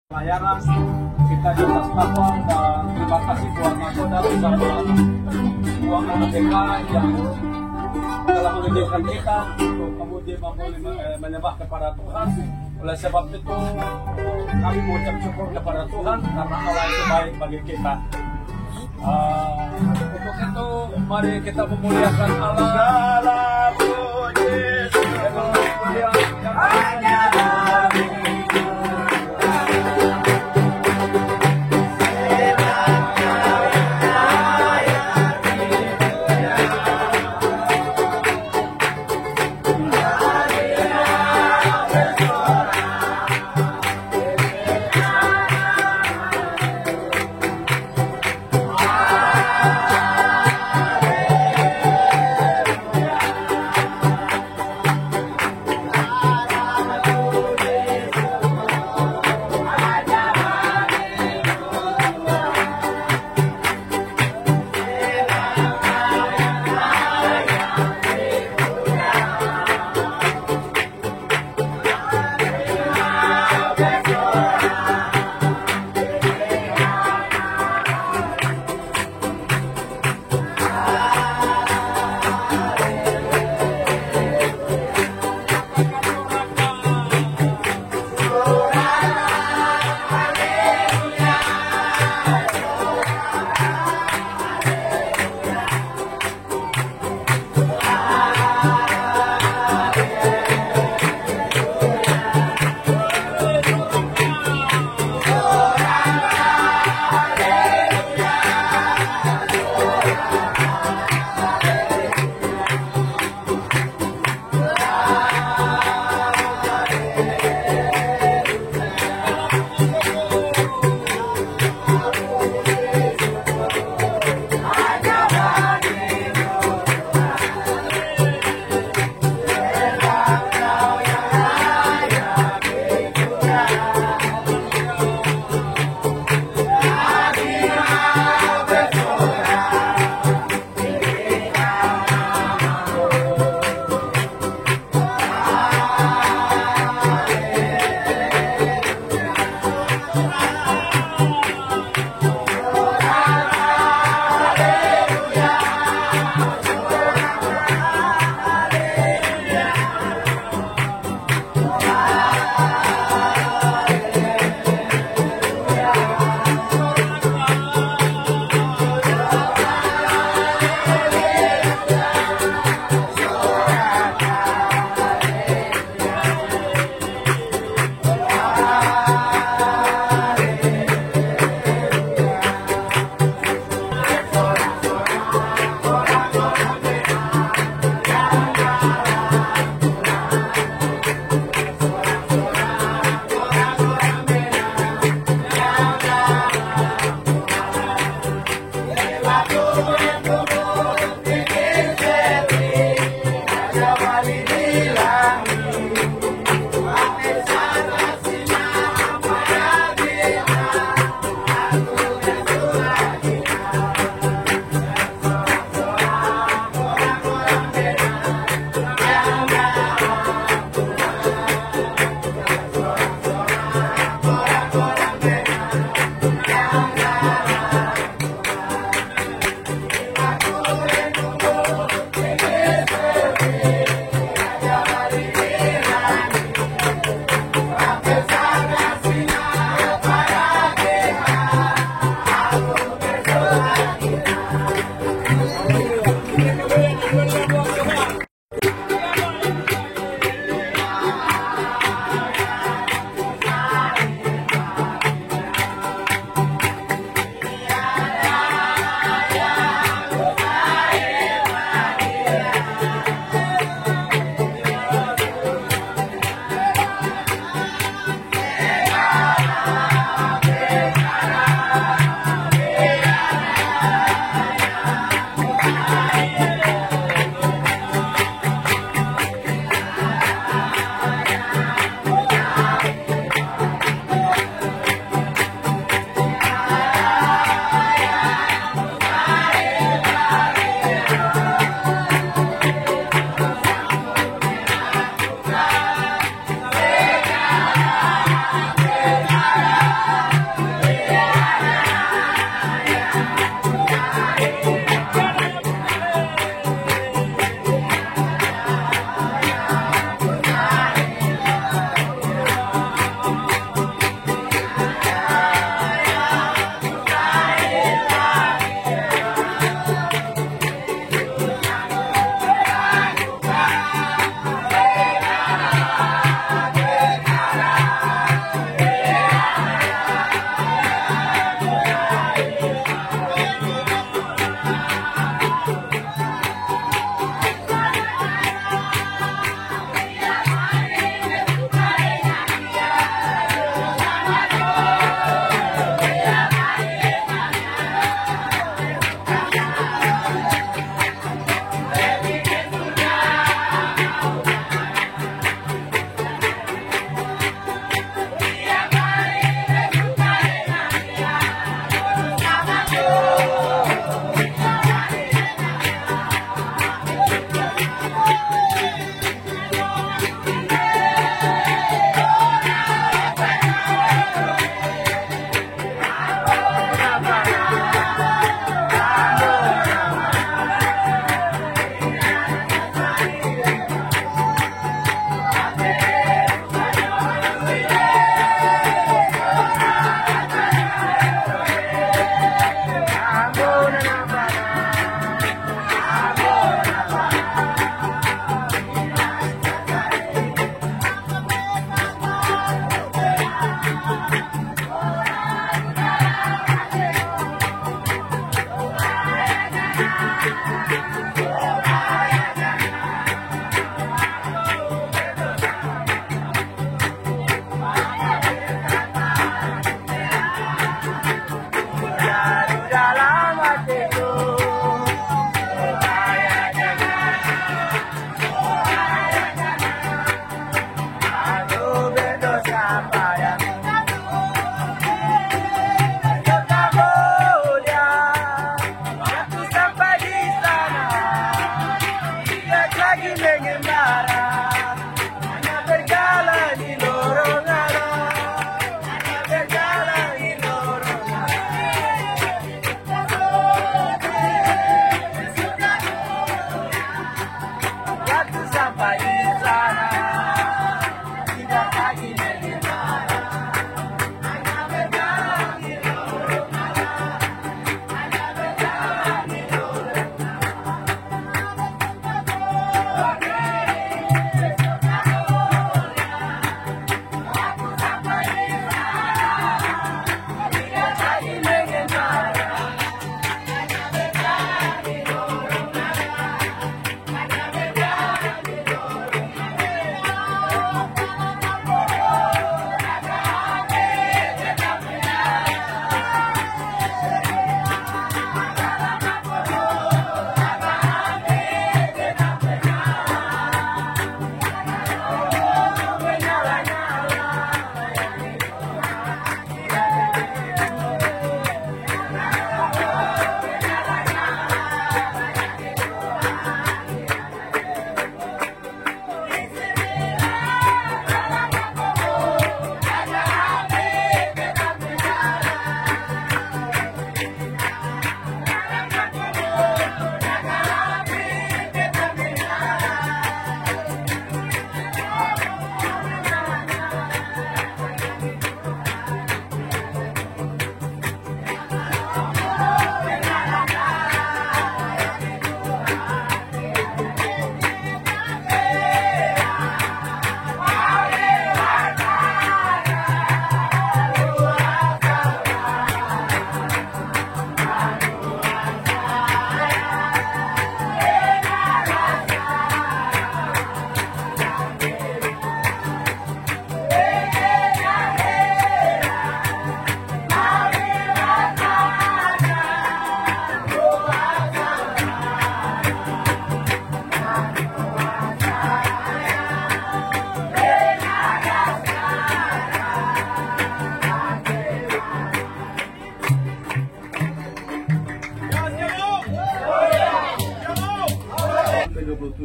Pelayanan kita di atas kapal, dan terima kasih Tuhan Mahkota bersama Tuhan Merdeka yang telah mengizinkan kita untuk kemudian menyembah kepada Tuhan. Oleh sebab itu kami mengucap syukur kepada Tuhan karena Allah itu baik bagi kita. Untuk itu mari kita memuliakan Allah. Segala puji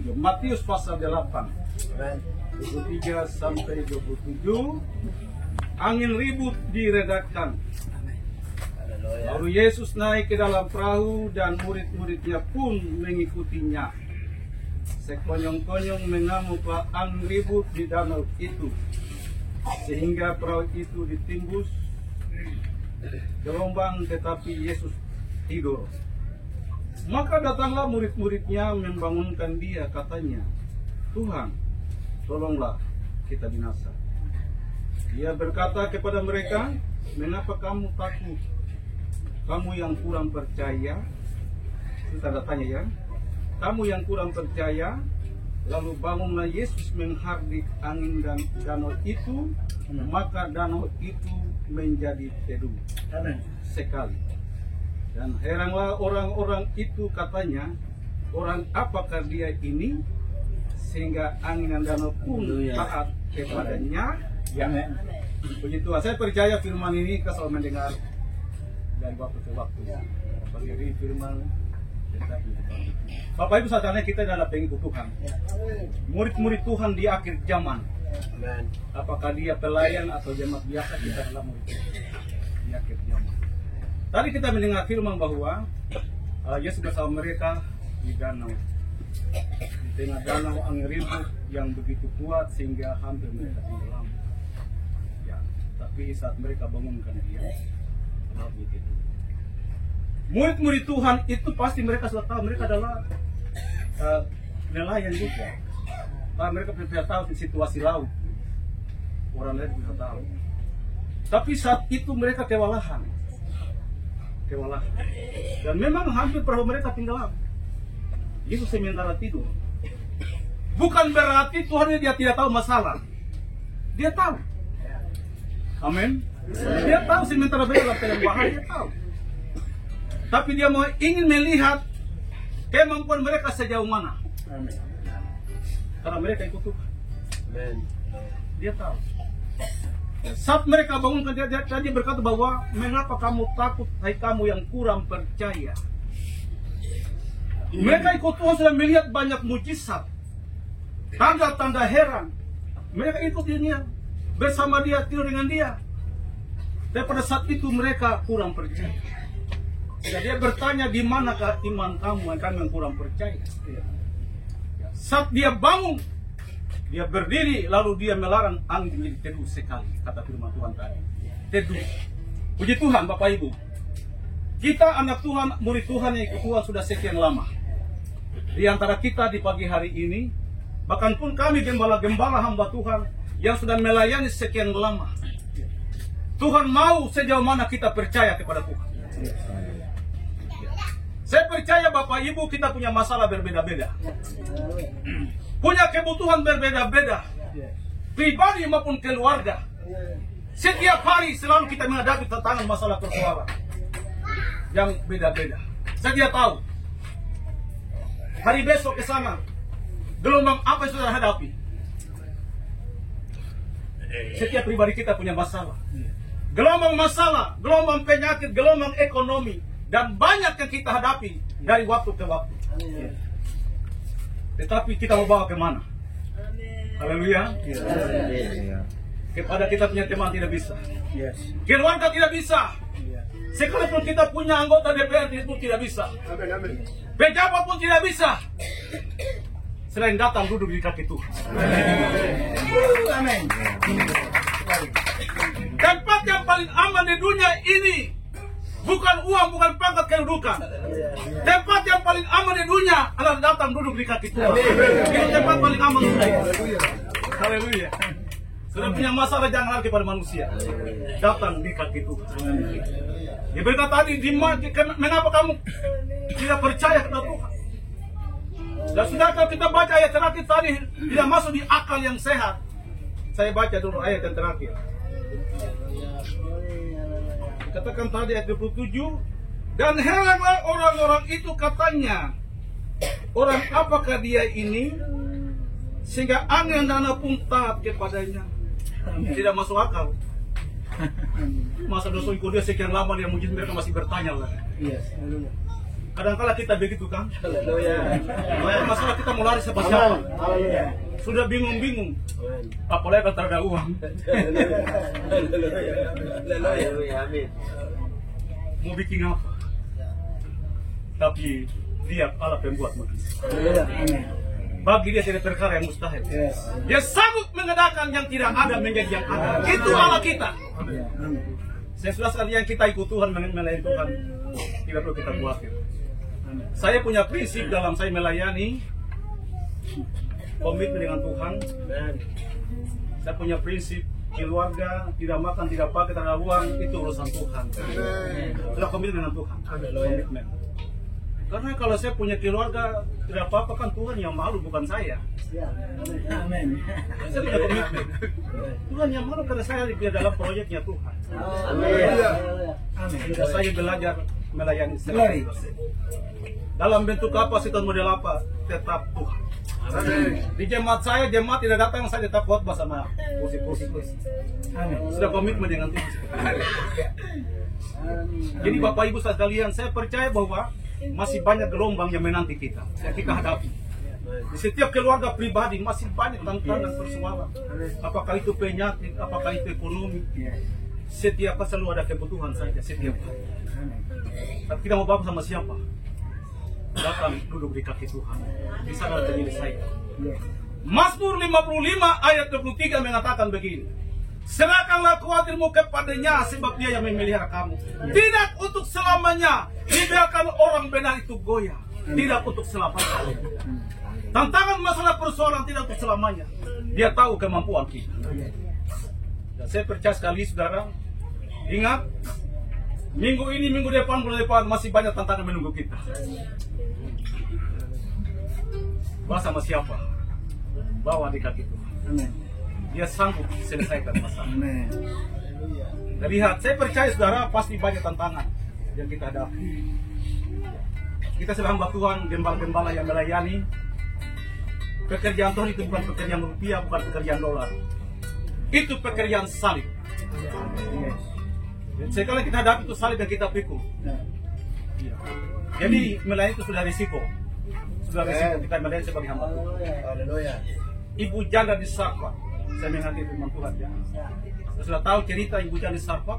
27. Matius pasal 8 23 sampai 27. Angin ribut diredakan. Lalu Yesus naik ke dalam perahu dan murid-muridnya pun mengikutinya. Sekonyong-konyong mengamuklah angin ribut di danau itu, sehingga perahu itu ditimbus gelombang, tetapi Yesus tidur. Maka datanglah murid-muridnya membangunkan dia, katanya, "Tuhan, tolonglah, kita binasa." Dia berkata kepada mereka, "Mengapa kamu takut? Kamu yang kurang percaya." Itu tanda tanya ya. Kamu yang kurang percaya. Lalu bangunlah Yesus menghardik angin dan danau itu, maka danau itu menjadi teduh sekali. Dan heranlah orang-orang itu, katanya, "Orang apakah dia ini sehingga angin dan danau pun taat kepadanya?" Ya, puji Tuhan. Saya percaya firman ini kita selalu mendengar dari waktu ke waktu. Berdiri firman tetap di depan. Bapak Ibu, saatnya kita adalah pengikut Tuhan, murid-murid Tuhan di akhir zaman. Apakah dia pelayan atau jemaat biasa, kita adalah murid Tuhan di akhir zaman. Tadi kita mendengar firman bahwa Yesus bersama mereka di danau. Di tengah danau angin ribut yang begitu kuat sehingga hampir mereka tenggelam. Ya, tapi saat mereka bangunkan dia, laut begitu. Murid-murid Tuhan itu pasti mereka sudah tahu mereka adalah nelayan juga. Mereka sudah tahu situasi laut. Orang lain bisa tahu. Tapi saat itu mereka kewalahan. Dan memang hampir perahu mereka tenggelam. Yesus sementara tidur. Bukan berarti Tuhan dia tidak tahu masalah. Dia tahu. Amin. Dia tahu sementara mereka dalam bahaya, dia tahu. Tapi dia mau ingin melihat kemampuan mereka sejauh mana. Karena mereka ikut Tuhan. Dia tahu. Saat mereka bangunkan dia berkata bahwa, "Mengapa kamu takut, hai kamu yang kurang percaya?" Mereka ikut Tuhan sudah melihat banyak mujizat, tanda-tanda heran. Mereka ikut dia, bersama dia, tidur dengan dia. Tapi pada saat itu mereka kurang percaya. Jadi dia bertanya, "Di manakah iman kamu yang kurang percaya?" Saat dia bangun, dia berdiri, lalu dia melarang angin menjadi teduh sekali, kata firman Tuhan tadi. Teduh. Puji Tuhan, Bapak Ibu. Kita anak Tuhan, murid Tuhan yang ikut Tuhan sudah sekian lama. Di antara kita di pagi hari ini, bahkan pun kami gembala-gembala hamba Tuhan yang sudah melayani sekian lama. Tuhan mau sejauh mana kita percaya kepada Tuhan. Saya percaya Bapak Ibu kita punya masalah berbeda-beda. Punya kebutuhan berbeda-beda. Pribadi maupun keluarga. Setiap hari selalu kita menghadapi tantangan masalah persoalan yang beda-beda. Saya tahu. Hari besok ke sana, gelombang apa yang sudah hadapi? Setiap pribadi kita punya masalah. Gelombang masalah, gelombang penyakit, gelombang ekonomi. Dan banyak yang kita hadapi dari waktu ke waktu. Tetapi kita mau bawa kemana? Haleluya. Kepada kita punya teman tidak bisa. Keluarga tidak bisa. Sekalipun kita punya anggota DPR itu tidak bisa. Pejabat pun tidak bisa. Selain datang duduk di kaki Tuhan. Amin. Tempat yang paling aman di dunia ini bukan uang, bukan pangkat kedudukan. Tempat yang paling aman di dunia adalah datang duduk di kaki Tuhan. Itu tempat paling aman. Haleluya. Sudah punya masalah jangan lari kepada manusia. Datang di kaki Tuhan. Dia berkata tadi, "Mengapa kamu tidak percaya kepada Tuhan?" Dan sudah kalau kita baca ayat terakhir tadi tidak masuk di akal yang sehat. Saya baca dulu ayat yang terakhir. Katakan tadi ayat 27, "Dan heranlah orang-orang itu, katanya, orang apakah dia ini sehingga angin dan danau pun taat kepadanya." Tidak masuk akal. Masa dosa ikut dia sekian lama, dia mujizat, mereka masih bertanya lah. Kadang-kala kita begitu kan? Banyak masalah kita mau lari siapa-siapa. Sudah bingung-bingung. Apalagi kalau tak ada uang. Mau bikin apa? Tapi dia Allah pembuat mujizat. Bagi dia tidak perkara yang mustahil. Dia sanggup mengadakan yang tidak ada menjadi yang ada. Itu Allah kita. Saya sudah sekalian kita ikut Tuhan, melayani Tuhan. Tidak perlu kita khawatir. Saya punya prinsip dalam saya melayani, komitmen dengan Tuhan. Saya punya prinsip keluarga, tidak makan, tidak pakai, tidak ada uang, itu urusan Tuhan. Sudah komitmen dengan Tuhan. Komitmen. Karena kalau saya punya keluarga, tidak apa-apa kan Tuhan yang malu, bukan saya. Amin. Saya punya komitmen. Tuhan yang malu karena saya di dalam proyeknya Tuhan. Amin. Saya belajar melayani sendiri. Dalam bentuk kapasitas model apa, tetap Tuhan. Di jemaat saya, jemaat tidak datang, saya tetap khotbah sama kursi-kursi. Sudah komitmen dengan Tuhan. Jadi Bapak Ibu sekalian, saya percaya bahwa masih banyak gelombang yang menanti kita, yang kita hadapi. Di setiap keluarga pribadi masih banyak tantangan dan persoalan. Apakah itu penyakit, apakah itu ekonomi. Setiap selalu ada kebutuhan saja, setiap hari. Tapi kita mau bapak sama siapa? Datang duduk di kaki Tuhan. Di sana ada diri saya. Mazmur 55 ayat 23 mengatakan begini. Serahkanlah khawatirmu kepadanya sebab dia yang memelihara kamu. Tidak untuk selamanya. Dibiarkan orang benar itu goyah. Tidak untuk selamanya. Tantangan masalah persoalan tidak untuk selamanya. Dia tahu kemampuan kita. Dan saya percaya sekali saudara. Ingat. Minggu ini, minggu depan, bulan depan masih banyak tantangan menunggu kita. Bawa sama siapa? Bawa di kaki Tuhan. Dia sanggup selesaikan masalah. Lihat, saya percaya saudara pasti banyak tantangan yang kita hadapi. Kita sedang hamba Tuhan, gembala-gembala yang melayani. Pekerjaan Tuhan itu bukan pekerjaan rupiah, bukan pekerjaan dolar. Itu pekerjaan salib. Sekarang kita hadapi itu salib yang kita pikul. Jadi melayani itu sudah risiko. Sudah risiko kita melayani sebagai hamba Tuhan. Ibu janda di Sarfat. Saya mengerti firman Tuhan ya. Saya sudah tahu cerita ibu janda di Sarfat.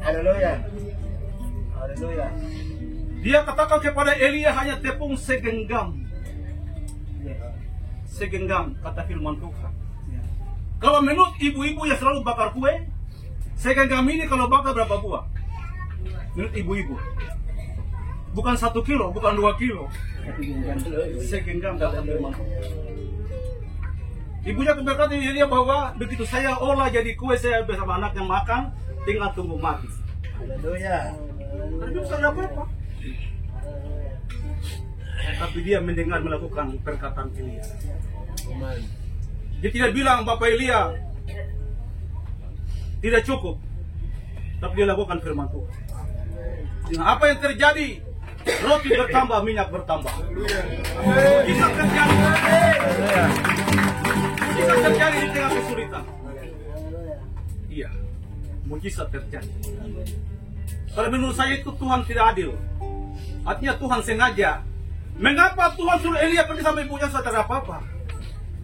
Haleluya. Haleluya. Dia katakan kepada Elia hanya tepung segenggam. Segenggam kata firman Tuhan. Kalau menurut ibu-ibu yang selalu bakar kue, segenggam ini kalau bakar berapa buah? Menurut ibu-ibu. Bukan 1 kilo, bukan 2 kilo. Segenggam kata firman Tuhan. Ibunya berkata dia bahwa begitu saya olah jadi kue, saya bersama anaknya makan, tinggal tunggu mati. Haleluya. Tapi bukan apa-apa. Tapi dia mendengar melakukan perkataan Elia. Dia tidak bilang Bapak Elia tidak cukup, tapi dia lakukan firman Tuhan. Nah, apa yang terjadi? Roti bertambah, minyak bertambah. Bisa terjadi. Bisa terjadi di tengah kesulitan. Iya, mujizat terjadi. Kalau menurut saya itu Tuhan tidak adil. Artinya Tuhan sengaja. Mengapa Tuhan suruh Elia pergi sama ibunya saat ada apa-apa?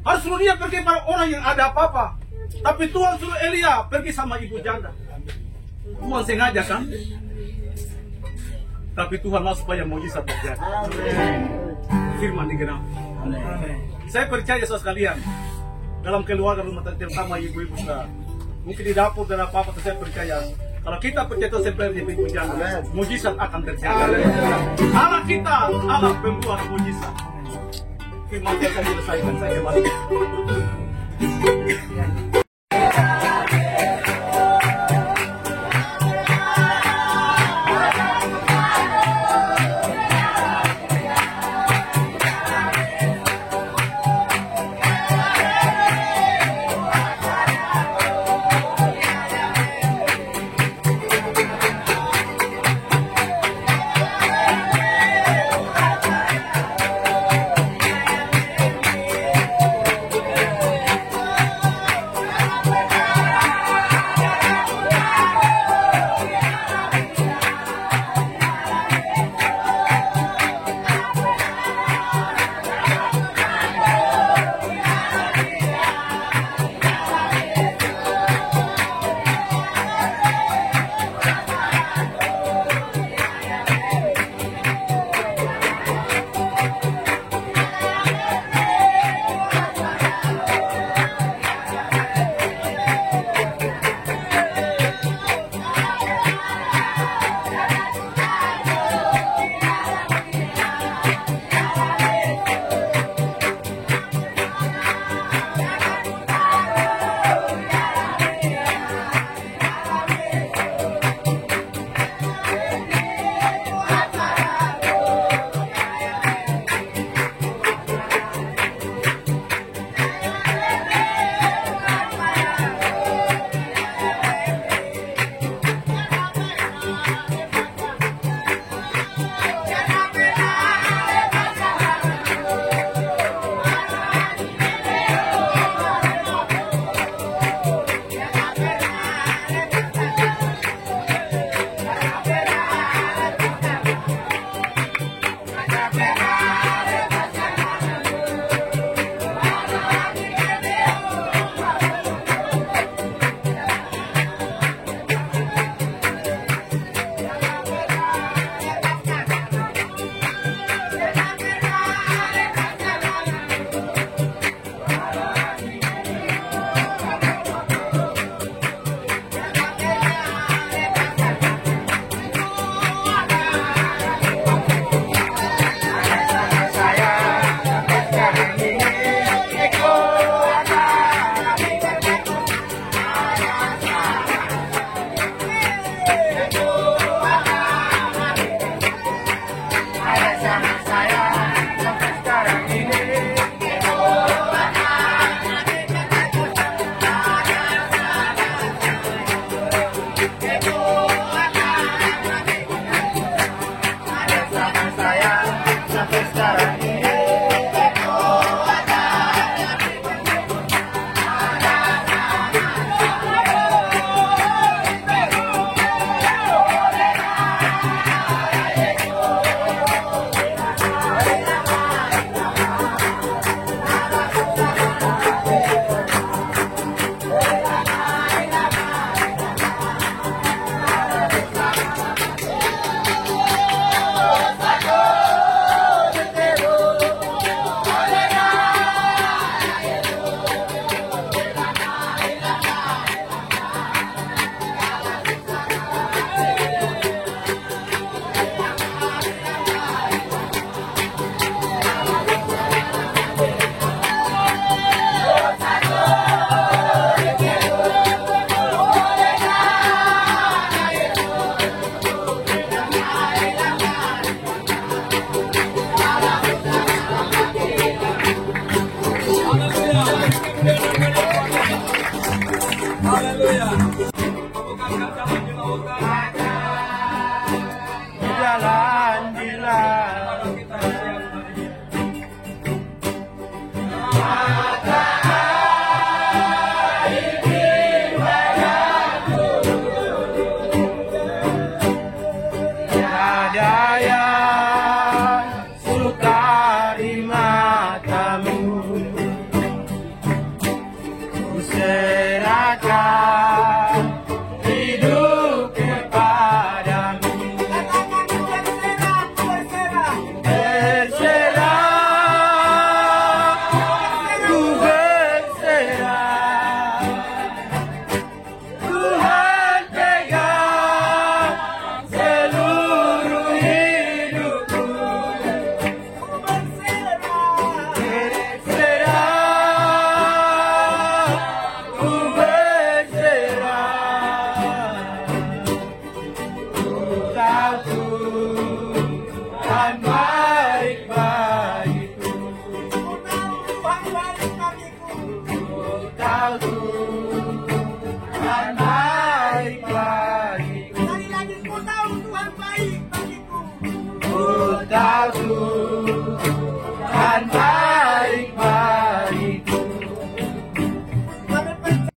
Harus suruh dia pergi pada orang yang ada apa-apa. Tapi Tuhan suruh Elia pergi sama ibu janda. Tuhan sengaja kan? Tapi Tuhan mau supaya mujizat terjadi. Firman digenapi. Saya percaya saudara sekalian, dalam keluarga rumah tangga terutama ibu-ibu sudah mungkin di dapur dan apa-apa, saya percaya kalau kita percaya seperti ibu janda, mujizat akan terjadi. Allah kita, Allah pembuat mujizat. Firman Tuhan selesaikan saya kembali. maukan Jalan bila